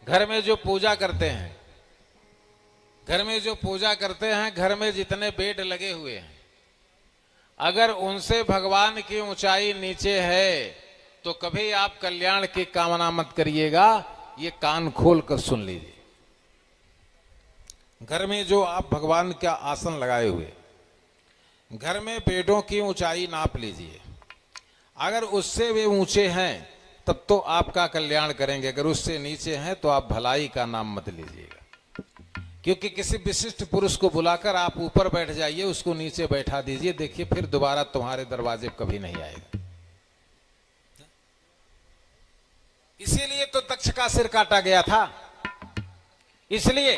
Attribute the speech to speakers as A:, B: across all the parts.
A: घर में जो पूजा करते हैं, घर में जो पूजा करते हैं, घर में जितने बेड लगे हुए हैं, अगर उनसे भगवान की ऊंचाई नीचे है तो कभी आप कल्याण की कामना मत करिएगा। ये कान खोल कर सुन लीजिए। घर में जो आप भगवान का आसन लगाए हुए, घर में बेडों की ऊंचाई नाप लीजिए। अगर उससे वे ऊंचे हैं तब तो आपका कल्याण करेंगे, अगर उससे नीचे हैं तो आप भलाई का नाम मत लीजिएगा। क्योंकि किसी विशिष्ट पुरुष को बुलाकर आप ऊपर बैठ जाइए, उसको नीचे बैठा दीजिए, देखिए फिर दोबारा तुम्हारे दरवाजे कभी नहीं आएगा। इसीलिए तो दक्ष का सिर काटा गया था। इसलिए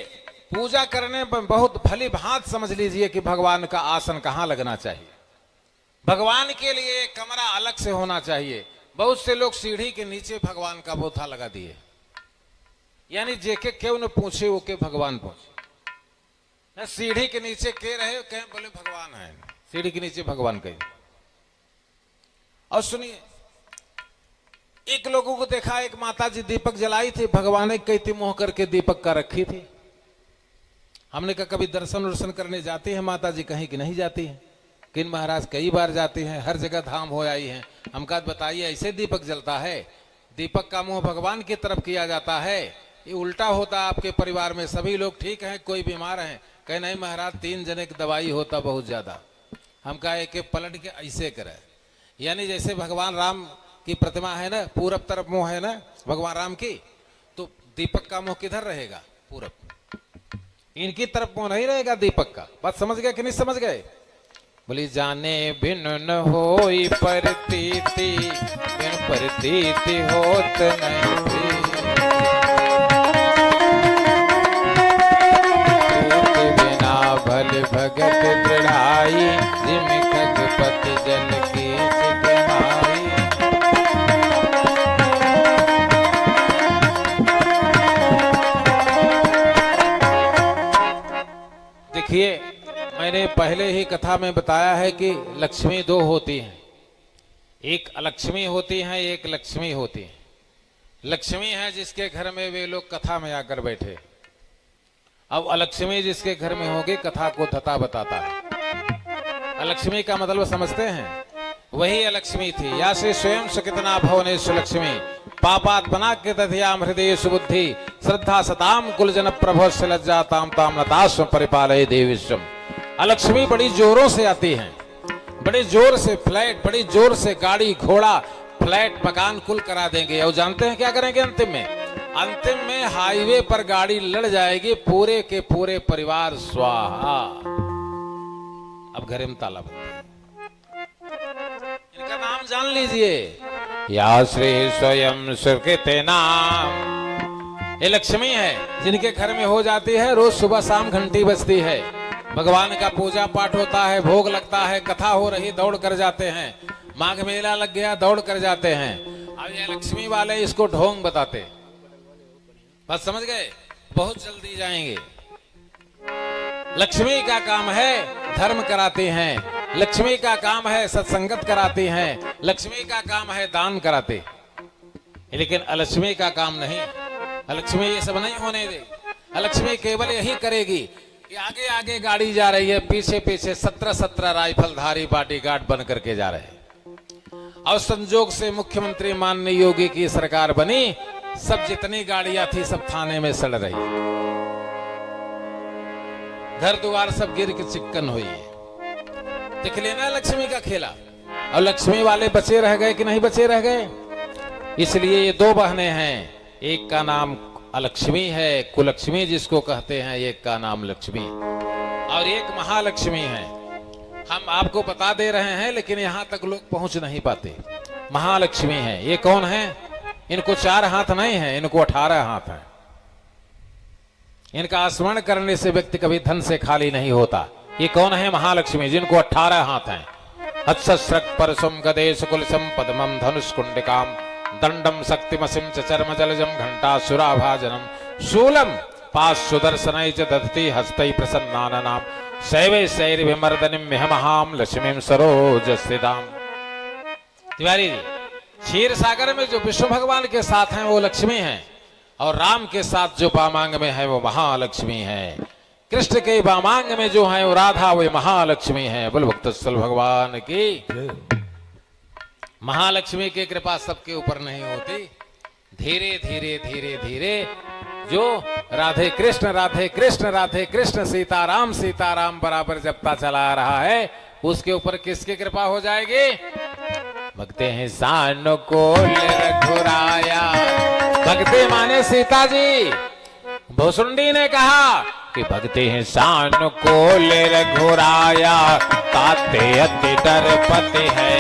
A: पूजा करने में बहुत भली भांत समझ लीजिए कि भगवान का आसन कहां लगना चाहिए। भगवान के लिए कमरा अलग से होना चाहिए। बहुत से लोग सीढ़ी के नीचे भगवान का बोथा लगा दिए, यानी जेके क्यों न पूछे वो के भगवान पहुंचे। सीढ़ी के नीचे के रहे कहें बोले भगवान है, सीढ़ी के नीचे भगवान कहीं। और सुनिए, एक लोगों को देखा, एक माता जी दीपक जलाई थी, भगवान ने कहती मुंह करके दीपक का रखी थी। हमने कहा कभी दर्शन वर्शन करने जाती है माता जी? कहीं कि नहीं जाती है। किन महाराज कई बार जाती हैं, हर जगह धाम हो आई हैं। हम कहा बताइए ऐसे दीपक जलता है? दीपक का मुंह भगवान की तरफ किया जाता है। ये उल्टा होता है। आपके परिवार में सभी लोग ठीक हैं, कोई बीमार है, कहे नहीं महाराज 3 जने की दवाई होता बहुत ज्यादा। हम कहा एक पलट के ऐसे करे, यानी जैसे भगवान राम की प्रतिमा है ना, पूरब तरफ मुंह है ना भगवान राम की, तो दीपक का मुंह किधर रहेगा? पूरब। इनकी तरफ मुंह नहीं रहेगा दीपक का। बात समझ गए कि नहीं समझ गए? बोली जाने बिन न होई प्रतीति, बिन प्रतीति होत नहीं। बिना भल भगत दृढ़ाई, जिम खगपति जन की सिकनाई। देखिए, मैंने पहले ही कथा में बताया है कि लक्ष्मी 2 होती हैं, एक अलक्ष्मी होती है, एक लक्ष्मी होती है। लक्ष्मी है जिसके घर में वे लोग कथा में आकर बैठे। अब अलक्ष्मी जिसके घर में होगी कथा को धता बताता है। अलक्ष्मी का मतलब समझते हैं? वही अलक्ष्मी थी। या से स्वयं सुकितना भवने सुलक्ष्मी, पापात्मना के तथयाम हृदय सुबुद्धि, श्रद्धा सताम कुलजन प्रभो लज्जाताम ताम नतास्व परिपालय देविश्वम। अलक्ष्मी बड़ी जोरों से आती हैं, बड़े जोर से फ्लैट, बड़ी जोर से गाड़ी घोड़ा फ्लैट मकान कुल करा देंगे। और जानते हैं क्या करेंगे अंतिम में? अंतिम में हाईवे पर गाड़ी लड़ जाएगी, पूरे के पूरे परिवार स्वाहा। अब घरे में ताला बंद। इनका नाम जान लीजिए, या श्री स्वयं सुकृते नाम। ये लक्ष्मी है जिनके घर में हो जाती है, रोज सुबह शाम घंटी बजती है, भगवान का पूजा पाठ होता है, भोग लगता है, कथा हो रही दौड़ कर जाते हैं, माघ मेला लग गया दौड़ कर जाते हैं। अब ये लक्ष्मी वाले इसको ढोंग बताते। बस समझ गए? बहुत जल्दी जाएंगे। लक्ष्मी का काम है धर्म कराती हैं, लक्ष्मी का काम है सत्संगत कराती हैं, लक्ष्मी का काम है दान कराते। लेकिन अलक्ष्मी का काम नहीं। अलक्ष्मी ये सब नहीं होने दे। अलक्ष्मी केवल यही करेगी कि आगे आगे गाड़ी जा रही है, पीछे पीछे 17 राइफलधारी बॉडीगार्ड बन करके जा रहे हैं। और संजोग से मुख्यमंत्री माननीय योगी की सरकार बनी, सब जितनी गाड़ियां थी सब थाने में सड़ रही, घर द्वार सब गिर के चिक्कन हुई है। देख लेना लक्ष्मी का खेला। और लक्ष्मी वाले बचे रह गए कि नहीं बचे रह गए? इसलिए ये 2 बहनें हैं, एक का नाम अलक्ष्मी है, कुलक्ष्मी जिसको कहते हैं, एक का नाम लक्ष्मी, और एक महालक्ष्मी है। हम आपको बता दे रहे हैं लेकिन यहां तक लोग पहुंच नहीं पाते। महालक्ष्मी है। ये कौन है? इनको 4 हाथ नहीं है, इनको 18 हाथ है। इनका स्मरण करने से व्यक्ति कभी धन से खाली नहीं होता। ये कौन है? महालक्ष्मी, जिनको 18 हाथ हैं। हत्सस्रक परसुम गदेश कुलसम पद्मम धनुष कुंडिकाम दंडम शक्तिमसिम च चर्म जलजम घंटा सुराभाजनम शूलम पास सुदर्शनय च दधति हस्तै प्रसन्नानाम शैवे शैर विमर्दनिम मिहमहाम लक्ष्मीम सरोजस्थिताम। तिवारी जी, क्षीर सागर में जो विष्णु भगवान के साथ हैं वो लक्ष्मी हैं, और राम के साथ जो वामांग में है वो महालक्ष्मी है, कृष्ण के वामांग में जो है वो राधा वो महालक्ष्मी है। बोल भक्तवत्सल भगवान की। महालक्ष्मी की कृपा सबके ऊपर नहीं होती, धीरे धीरे धीरे धीरे जो राधे कृष्ण राधे कृष्ण राधे कृष्ण सीताराम सीताराम बराबर जपता चला रहा है, उसके ऊपर किसकी कृपा हो जाएगी? भक्ते हैं सानो को रघुराया। भक्ति माने सीता जी। भोसुंडी ने कहा कि भक्ति हैं सान को रघुराया, ताते अति डरपति है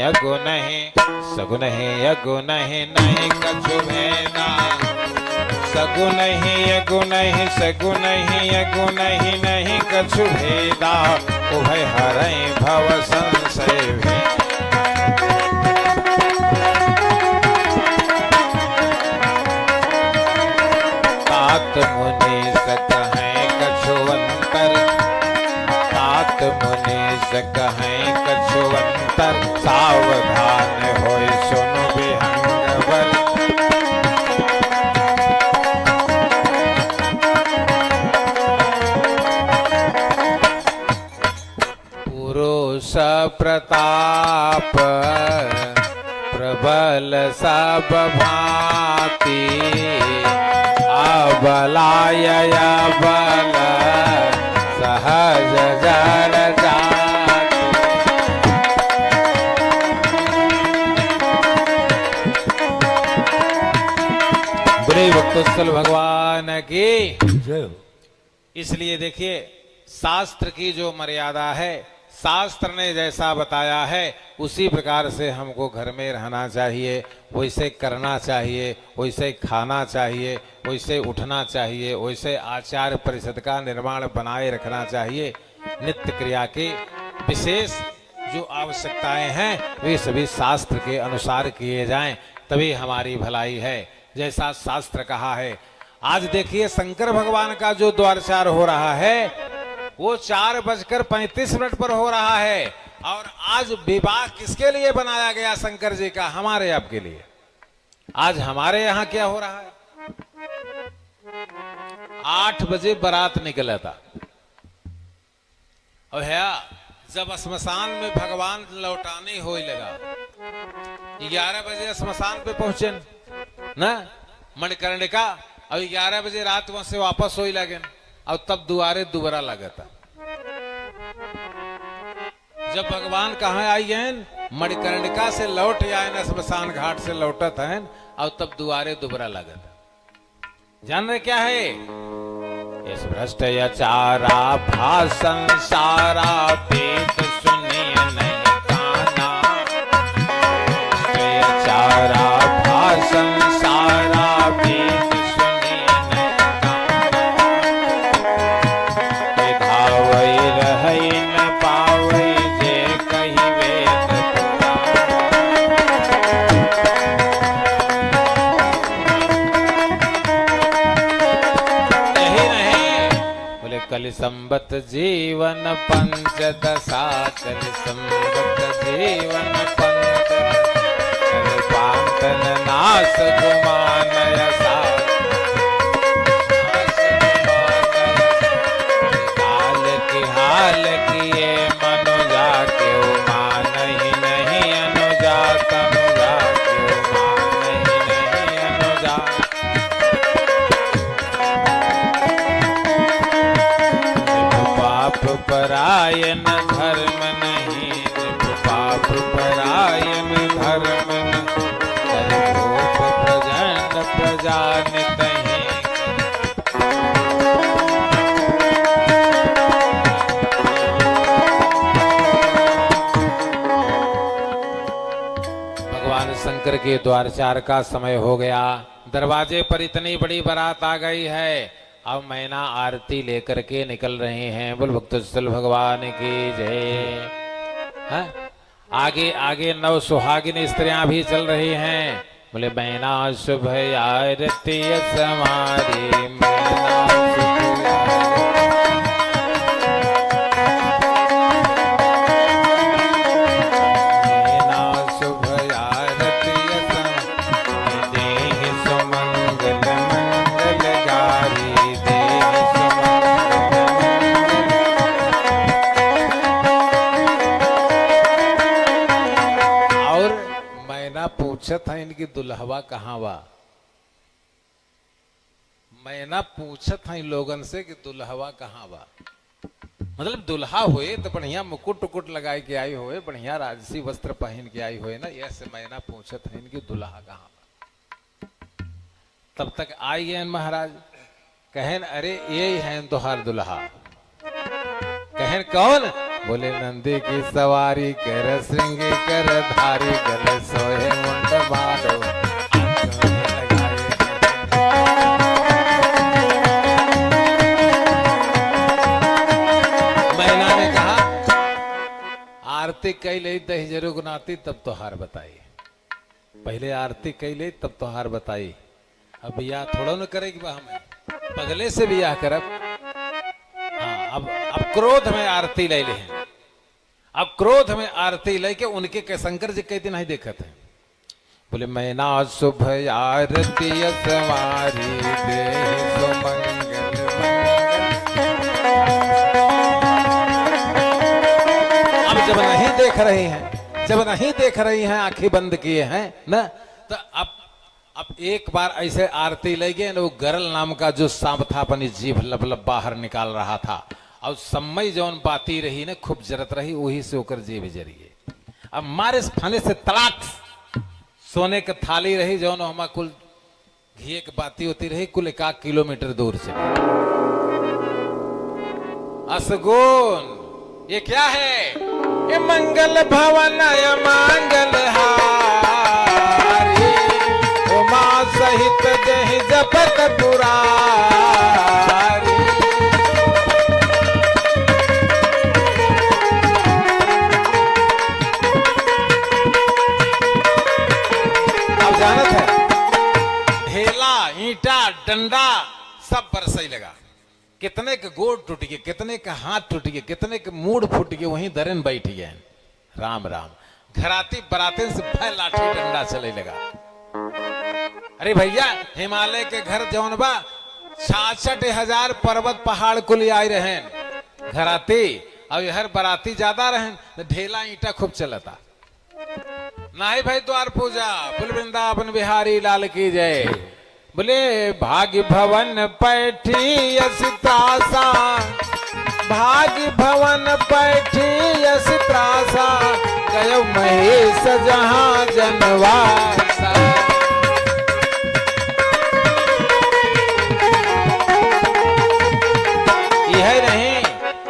A: अगुन है सगुन है अगुन है नहीं कछु भेदा, सगुन ही अगुन ही सगुन ही अगुन ही नहीं कछु भेदा, उभय हरै भव संशय भी। तात मुनि सक है कछु अंतर, तात मुनि सक है कछु अंतर, सावधान होय सुनु विहंगवर। पुरुष प्रताप प्रबल सब भांति, अबलाय बल सहज जड़ जाति। बोले भक्तवत्सल भगवान की जय। इसलिए देखिए शास्त्र की जो मर्यादा है, शास्त्र ने जैसा बताया है उसी प्रकार से हमको घर में रहना चाहिए, वैसे करना चाहिए, वैसे खाना चाहिए, वैसे उठना चाहिए, वैसे आचार परिषद का निर्माण बनाए रखना चाहिए। नित्य क्रिया के विशेष जो आवश्यकताएं हैं वे सभी शास्त्र के अनुसार किए जाएं, तभी हमारी भलाई है, जैसा शास्त्र कहा है। आज देखिए शंकर भगवान का जो द्वारचार हो रहा है वो 4:35 पर हो रहा है, और आज विवाह किसके लिए बनाया गया शंकर जी का? हमारे आपके लिए। आज हमारे यहाँ क्या हो रहा है? 8 बजे बारात निकला था, और है जब स्मशान में भगवान लौटाने हो लगा, 11 बजे स्मशान पे पहुंचे ना मणिकर्णिका, और 11 बजे रात वहां से वापस हो लगे, और तब दुआरे दुबरा लगा था। जब भगवान कहाँ आई हैं? मणिकर्णिका से लौट आए न, स्मशान घाट से लौटत हैं, और तब दुआरे दुबरा लगा था। जान रहे क्या है? इस भ्रष्टाचारा भाषण सारा पेट सुनिए नहीं काना, भ्रष्टाचारा भाषण सारा पेट कलि संबत जीवन पंचदशा, कलि संबत जीवन पंचदशा, पांतन नाश गुमानयसा, काल की हाल किए मनुजा के मान ही नहीं अनुजा, तनुजा के मान ही नहीं अनुजा। परायण धर्म नहीं, पाप परायण धर्म नहीं, प्रजन प्रजानित ही। भगवान शंकर के द्वारचार का समय हो गया, दरवाजे पर इतनी बड़ी बारात आ गई है, अब मैना आरती लेकर के निकल रहे हैं। बोल भक्तवत्सल भगवान की जय। हाँ? आगे आगे 9 सुहागिन स्त्रियां भी चल रही हैं। बोले मैना शुभ आरती समारी, मैना शुभ पूछत है इनकी दुल्हवा कहाँ बा। मैना पूछत है लोगन से कि दुल्हवा कहाँ बा, मतलब दुल्हा हुए तो बढ़िया मुकुट उकुट लगाए के आई होए, बढ़िया राजसी वस्त्र पहन के आई होए ना, ऐसे मैना पूछत है इनकी दुल्हा कहाँ बा। तब तक आई गए महाराज, कहन अरे ये है तुहार दुल्हा। कहन कौन? बोले नंदी की सवारी कर श्रृंगी कर धारी, गले सोहे मुंड मारो आरती कई ले दही जरूर गुनाती तब तो हार बताई। पहले आरती कई ले तब तो हार बताई। अब बियाह थोड़ा न करेगी बा, हमें पगले से बियाह करब। हाँ, अब क्रोध में आरती ले ले, अब क्रोध में आरती लेके उनके के शंकर जी कहते नहीं देखत है। बोले मैना शुभ आरती सवारी दे सुमंगल जब नहीं देख रही हैं, जब नहीं देख रही हैं, आंखें बंद किए हैं ना, तो अब एक बार ऐसे आरती ले गए वो गरल नाम का जो सांप था अपनी जीभ लब लब बाहर निकाल रहा था, और समय जौन बाती रही ना खूब जरत रही, वही से होकर जीभ जरिए। अब मारे फाने से तलाक सोने की थाली रही जौन हमारा कुल घी की बाती होती रही, कुल 1 किलोमीटर दूर से। असगुन ये क्या है? ये मंगल भवन मंगल हारी, उमा सहित जहि जपत पुरारी। अब जानत है ढेला ईंटा डंडा सब बरसई लगा, कितने के गोड़ टूट गए, कितने का हाथ टूट गए, कितने के मूड फूट गए, वहीं दरन बैठ गए। राम राम घराती बराते से भय लाठी डंडा चले लगा। अरे भैया हिमालय के घर जौन बा 66,000 पर्वत पहाड़ कुल आए रहे घराती, और हर बराती ज्यादा रहे, ढेला ईंटा खूब चलता। नहीं भाई द्वार पूजा बोल वृंदावन बिहारी लाल की जय। बोले भाग्य भवन पैठी त्रासा, भाग्य भवन पैठी त्रासा, गयो महेश जहां जनवासा। यह नहीं,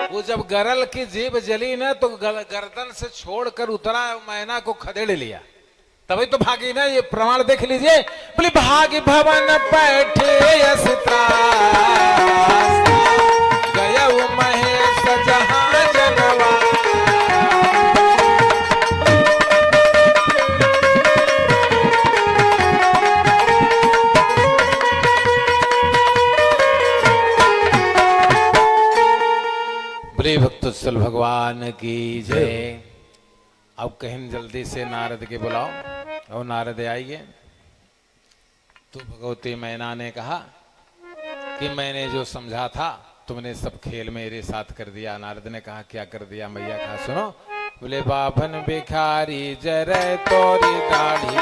A: वो जब गरल की जीभ जली ना तो गर्दन से छोड़कर उतरा, मैना को खदेड़ लिया, तभी तो भागी ना। ये प्रमाण देख लीजिए। बोले भाग्य भवन बैठे गया महेश जहां जनवा। बोले भक्तवत्सल भगवान की जय। अब कहीं जल्दी से नारद के बुलाओ, और नारद आइए। तो भगवती मैना ने कहा कि मैंने जो समझा था तुमने सब खेल मेरे साथ कर दिया। नारद ने कहा क्या कर दिया मैया? कहा सुनो। बोले बाभन भिखारी जरे तोरी दाढ़ी,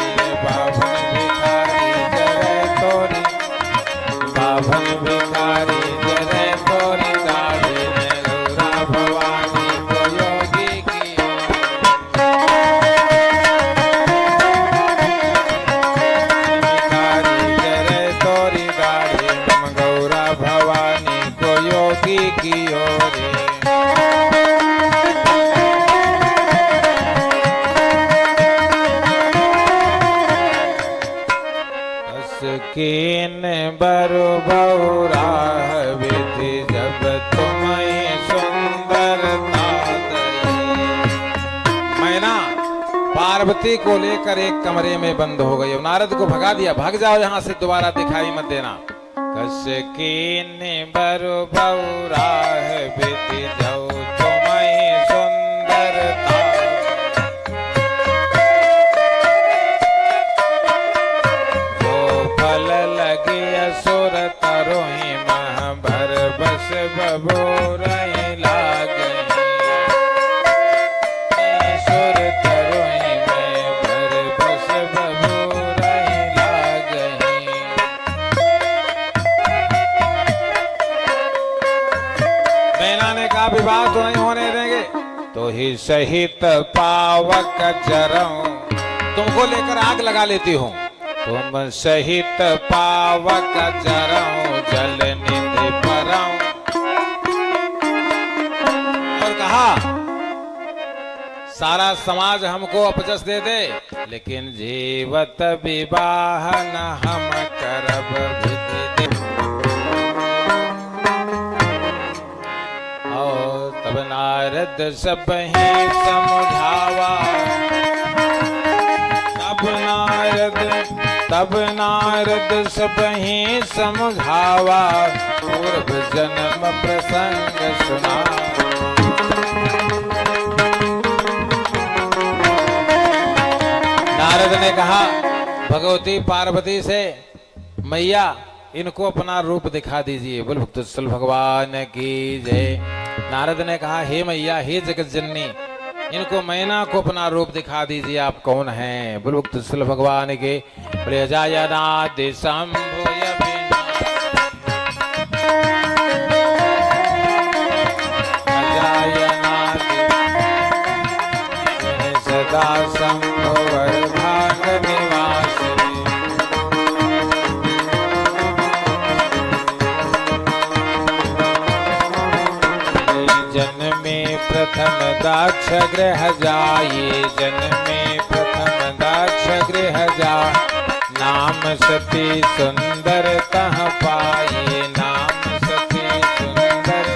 A: बाभन भिखारी जरे तोरी, बाभन भिखारी जरे तोरी दाढ़ी, गौरा भवानी को योगी की। की ओरे असकीन बरु बहुराह विधि, जब तुम्हें सुंदरता दई। मैना पार्वती को लेकर एक कमरे में बंद हो गई, नारद को भगा दिया, भाग जाओ यहां से, दोबारा दिखाई मत देना। कसकीन बरु बहुराह विधि, जब तुम्हें सुंदरता। जो फल लगे असुर तरोहि मह, भर बस बबूर लागे। सुर तरोहि में भर बस बबूर ही सहित पावक जरऊं, तुमको लेकर आग लगा लेती हूँ। तुम सहित पावक जरऊं, जल निधि परऊं। और कहा सारा समाज हमको अपजस दे दे, लेकिन जीवत विवाह न हम करब विधि दे। और तब नारद सब ही समझावा, तब नारद सब ही समझावा, पूर्व जन्म प्रसंग सुना। नारद ने कहा भगवती पार्वती से, मैया इनको अपना रूप दिखा दीजिए। बोल भक्तवत्सल भगवान की जय। नारद ने कहा हे मैया, हे जगत जननी, इनको मैना को अपना रूप दिखा दीजिए, आप कौन हैं। बोल भक्तवत्सल भगवान के। बोले अजायनादि शंभुय सदा शंभुवर भाग निवासिनी। जन्मे प्रथम दाक्ष गृह जाये, जन्मे प्रथम दाक्ष गृह जा, नाम सती सुंदर तह पाये, नाम सती सुंदर तह।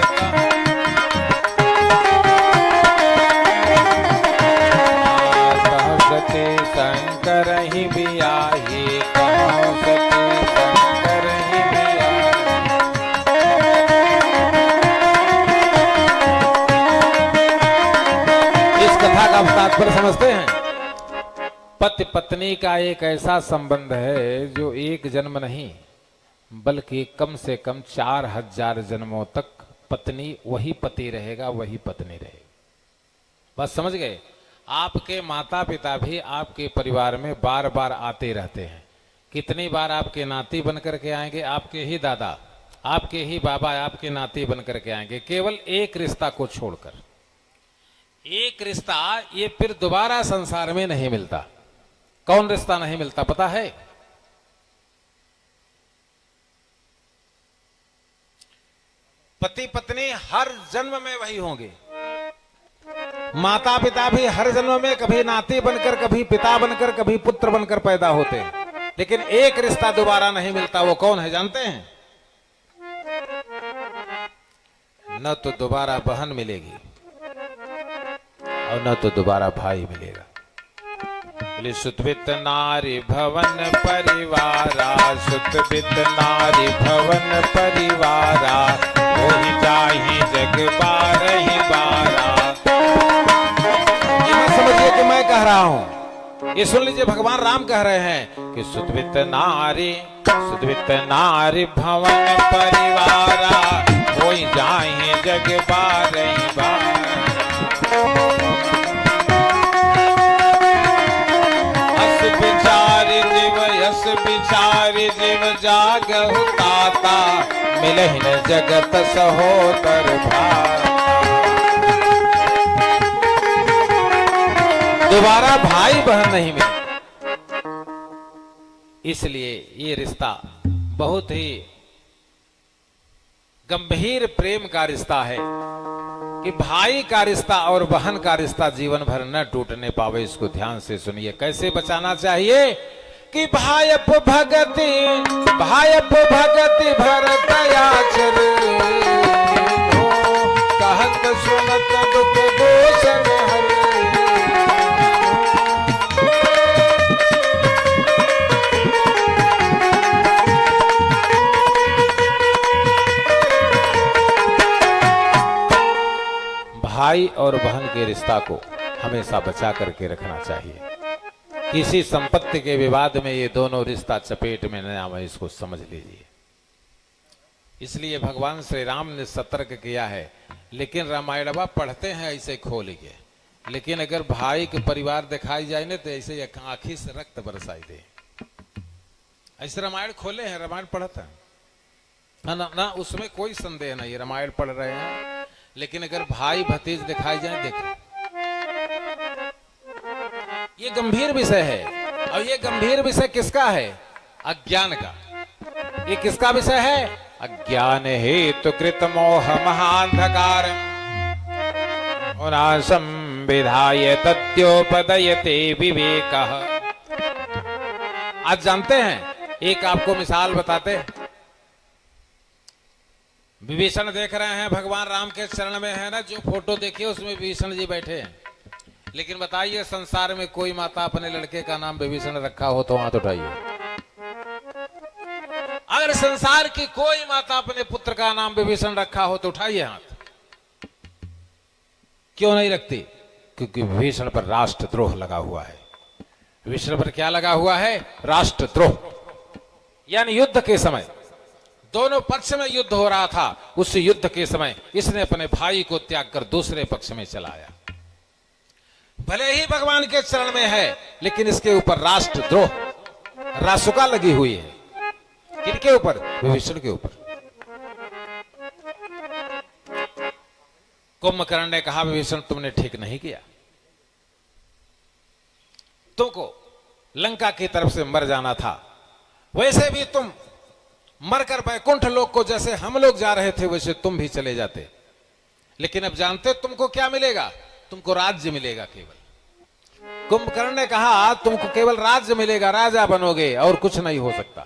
A: सती शंकर ही बियाही, कहो सती शंकर ही बियाही। इस कथा का तात्पर्य समझते हैं। पति पत्नी का एक ऐसा संबंध है जो एक जन्म नहीं बल्कि कम से कम 4000 जन्मों तक पत्नी वही पति रहेगा, वही पत्नी रहेगी। बस समझ गए। आपके माता पिता भी आपके परिवार में बार बार आते रहते हैं। कितनी बार आपके नाती बन करके आएंगे, आपके ही दादा, आपके ही बाबा आपके नाती बन करके आएंगे, केवल एक रिश्ता को छोड़कर। एक रिश्ता ये फिर दोबारा संसार में नहीं मिलता। कौन रिश्ता नहीं मिलता पता है? पति पत्नी हर जन्म में वही होंगे। माता पिता भी हर जन्म में कभी नाती बनकर, कभी पिता बनकर, कभी पुत्र बनकर पैदा होते हैं, लेकिन एक रिश्ता दोबारा नहीं मिलता। वो कौन है जानते हैं? न तो दोबारा बहन मिलेगी और न तो दोबारा भाई मिलेगा। सुतवित नारी भवन परिवारा, सुतवित नारी भवन परिवारा, वही जाहि जग बारहि बारा। ये मत समझिए कि मैं कह रहा हूं, ये सुन लीजिए भगवान राम कह रहे हैं कि सुतवित नारी भवन परिवारा, वही जाहि जग बारहि बारा। बिचारी जीव जागहु ताता, मिलहि न जगत सहोदर भाई। दोबारा भाई बहन नहीं मिले। इसलिए ये रिश्ता बहुत ही गंभीर प्रेम का रिश्ता है कि भाई का रिश्ता और बहन का रिश्ता जीवन भर न टूटने पावे। इसको ध्यान से सुनिए। कैसे बचाना चाहिए कि भायप भगति भरत आचर, कहत सुनत दुख दोषन हर। भाई और बहन के रिश्ता को हमेशा बचा करके रखना चाहिए। किसी संपत्ति के विवाद में ये दोनों रिश्ता चपेट में न आवे, इसको समझ लीजिए। इसलिए भगवान श्री राम ने सतर्क किया है। लेकिन रामायणवा पढ़ते हैं ऐसे खोल के, लेकिन अगर भाई के परिवार दिखाई जाए ना तो ऐसे आंखी से रक्त बरसाई दे। ऐसे रामायण खोले हैं, रामायण पढ़ते हैं ना, उसमें कोई संदेह नहीं। रामायण पढ़ रहे हैं, लेकिन अगर भाई भतीज दिखाई जाए, देखें ये गंभीर विषय है। और ये गंभीर विषय किसका है? अज्ञान का। ये किसका विषय है? अज्ञान हेतु कृत मोह महांधकार उनाशम विधाय तत्योपदयते विवेकः। आज जानते हैं, एक आपको मिसाल बताते हैं। विभीषण देख रहे हैं, भगवान राम के चरण में है ना, जो फोटो देखिए उसमें विभीषण जी बैठे हैं। लेकिन बताइए, संसार में कोई माता अपने लड़के का नाम विभीषण रखा हो तो हाथ उठाइए। अगर संसार की कोई माता अपने पुत्र का नाम विभीषण रखा हो तो उठाइए हाथ। क्यों नहीं रखती? क्योंकि विभीषण पर राष्ट्रद्रोह लगा हुआ है। विभीषण पर क्या लगा हुआ है? राष्ट्रद्रोह। यानी युद्ध के समय दोनों पक्ष में युद्ध हो रहा था, उस युद्ध के समय इसने अपने भाई को त्याग कर दूसरे पक्ष में चला आया। भले ही भगवान के चरण में है, लेकिन इसके ऊपर राष्ट्रद्रोह, रासुका लगी हुई है। किनके ऊपर? विभीषण के ऊपर। कुंभकर्ण ने कहा, विभीषण तुमने ठीक नहीं किया, तुमको लंका की तरफ से मर जाना था। वैसे भी तुम मरकर वैकुंठ लोक को जैसे हम लोग जा रहे थे वैसे तुम भी चले जाते। लेकिन अब जानते तुमको क्या मिलेगा? तुमको राज्य मिलेगा केवल। कुंभकर्ण ने कहा, तुमको केवल राज्य मिलेगा, राजा बनोगे और कुछ नहीं हो सकता।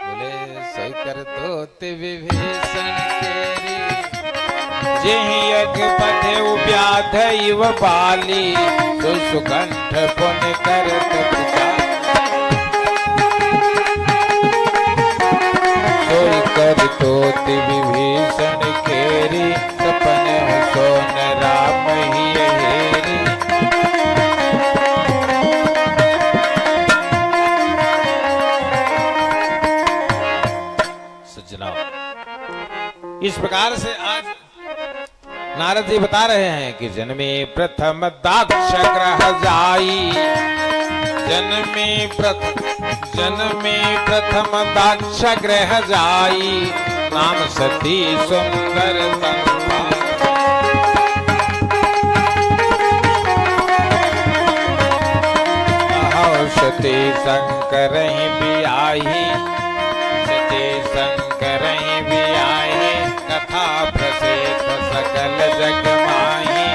A: बोले सही कर दो ते विभीषण केरी, जेहि यज्ञ पथे व्याध इव बाली, तो सुकंठ पुण्य करत पिता, सोई कर तो ते विभीषण केरी, सपने सोन राम ही हेरी। सज्जनों, इस प्रकार से आज नारद जी बता रहे हैं कि जन्मे प्रथम दाक्ष ग्रह जाई, जन्मे प्रथम दाक्ष ग्रह जाई, नाम सती सुंदर तनवा, सती शंकर भी आई, सती शंकर भी आए, कथा प्रसिद्ध सकल जग माही,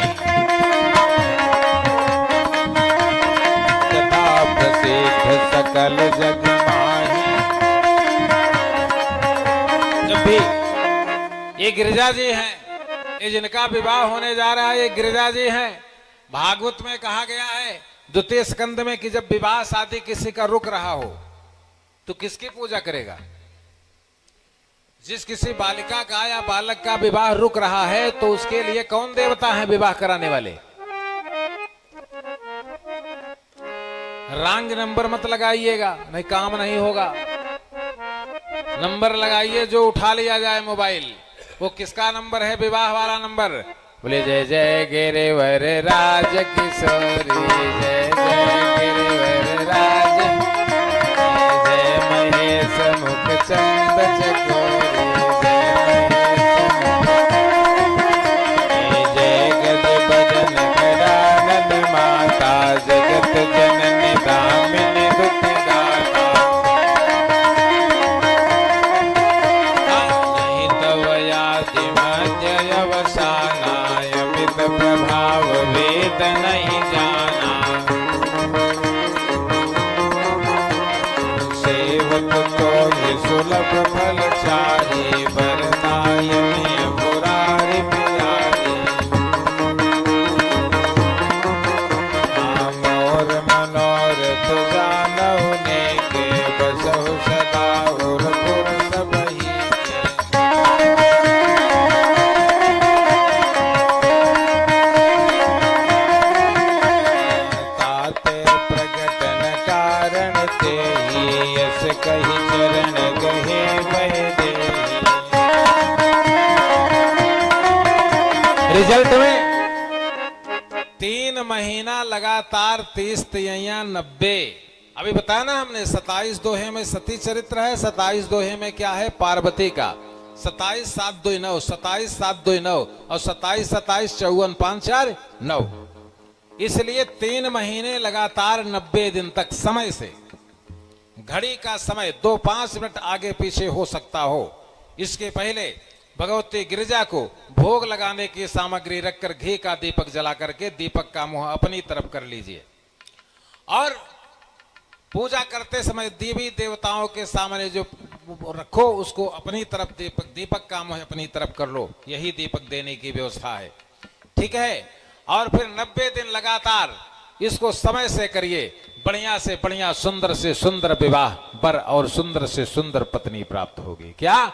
A: कथा प्रसिद्ध सकल जग माही। जब भी ये गिरिजा जी हैं, ये जिनका विवाह होने जा रहा है, ये गिरिजा जी हैं। भागवत में कहा गया है द्वितीय स्कंद में कि जब विवाह शादी किसी का रुक रहा हो तो किसकी पूजा करेगा? जिस किसी बालिका का या बालक का विवाह रुक रहा है तो उसके लिए कौन देवता है विवाह कराने वाले? रॉन्ग नंबर मत लगाइएगा, नहीं काम नहीं होगा। नंबर लगाइए जो उठा लिया जाए मोबाइल। वो किसका नंबर है? विवाह वाला नंबर। बोले जय जय गिरिवर राज किशोरी, जय जय गिरिवर राज, जय महेश मुख चंद चकोरी, जय गद भजन करानंद माता, जगत जननी दामिनी दुख दाता, नहीं तव याति मध्य अवसाना, प्रभाव वेद नहीं जाना, सेवक तो सुलभ फल चाही, बरनाय में मुरारी प्यारी, मोर मनोरथ जानहु नेके, बसहु सदा उरपुर सबही के। कही चरण गहे वह देहि। रिजल्ट में 3 महीना लगातार 30 तियां 90। अभी बताया ना हमने 27 दोहे में सती चरित्र है, 27 दोहे में क्या है? पार्वती का। 27 7 2 9, 27 7 2 9 और 27 27 54 5 4 9। इसलिए 3 महीने लगातार 90 दिन तक समय से, घड़ी का समय 2-5 मिनट आगे पीछे हो सकता हो, इसके पहले भगवती गिरिजा को भोग लगाने की सामग्री रखकर घी का दीपक जला करके दीपक का मुंह अपनी तरफ कर लीजिए और पूजा करते समय देवी देवताओं के सामने जो रखो उसको अपनी तरफ दीपक का मुंह अपनी तरफ कर लो। यही दीपक देने की व्यवस्था है, ठीक है। और फिर 90 दिन लगातार इसको समय से करिए। बढ़िया से बढ़िया, सुंदर से सुंदर विवाह वर और सुंदर से सुंदर पत्नी प्राप्त होगी। क्या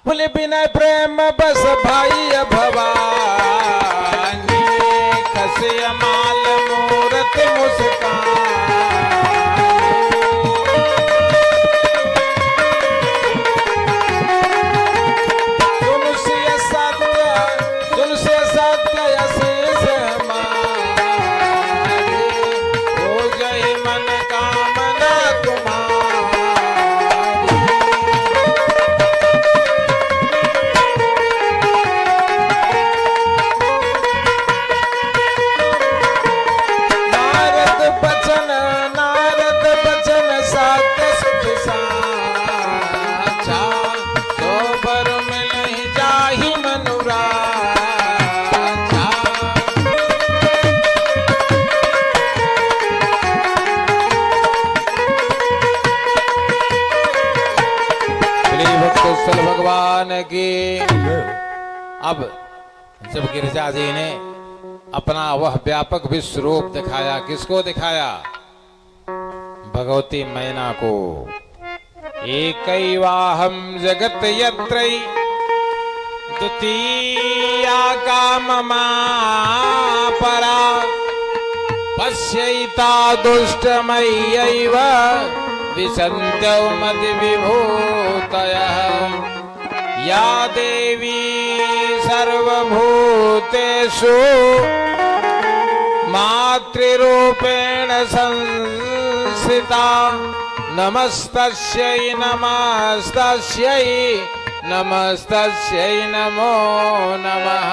A: बोले? बिना प्रेम बस भाई भवानी, खसिया माल मूरत मुस्कान। भगवान की। अब जब गिरिजा जी ने अपना वह व्यापक विश्व रूप दिखाया, किसको दिखाया? भगवती मैना को। एकैवाहं जगत यत्रै द्वितीया का ममा परा, पश्यैता दुष्टमय्यैव विसन्त्यौ मदिविभूतयः। या देवी सर्वभूतेषु मातृरूपेण संस्थिता, नमस्तस्यै नमस्तस्यै नमस्तस्यै नमो नमः।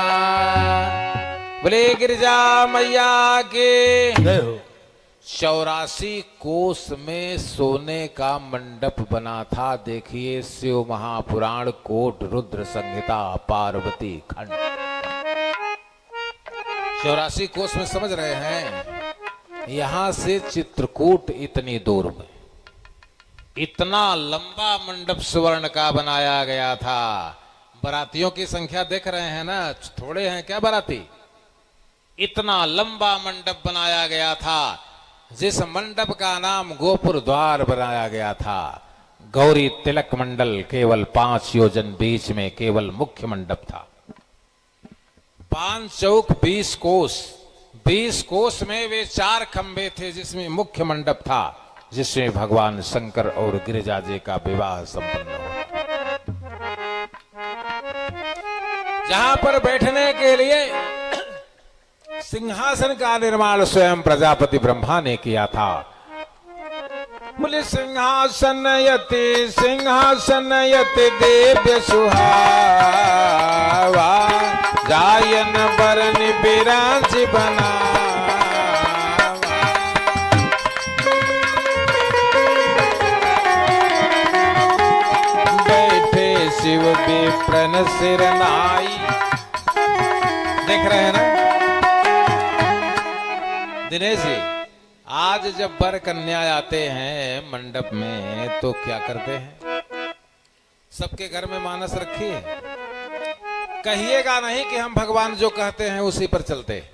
A: बोले गिरिजा मैया के। 84 कोस में सोने का मंडप बना था। देखिए, शिव महापुराण कोट रुद्र संहिता पार्वती खंड। 84 कोस में, समझ रहे हैं? यहां से चित्रकूट इतनी दूर में इतना लंबा मंडप स्वर्ण का बनाया गया था। बारातियों की संख्या देख रहे हैं ना, थोड़े हैं क्या बाराती? इतना लंबा मंडप बनाया गया था, जिस मंडप का नाम गोपुर द्वार बनाया गया था। गौरी तिलक मंडल केवल 5 योजन बीच में केवल मुख्य मंडप था। 5 चौक 20 कोस, 20 कोस में वे 4 खंबे थे, जिसमें मुख्य मंडप था, जिसमें भगवान शंकर और गिरिजा जी का विवाह संपन्न हुआ। जहां पर बैठने के लिए सिंहासन का निर्माण स्वयं प्रजापति ब्रह्मा ने किया था। बोले सिंहासन यति देव्य सुहावा, जायन बरनि बिराज बना। बैठे शिव विप्रन सिर नाई। देख रहे हैं ना दिनेश जी? आज जब वर कन्या आते हैं मंडप में तो क्या करते हैं? सबके घर में मानस रखिए, कहिएगा नहीं कि हम भगवान जो कहते हैं उसी पर चलते हैं।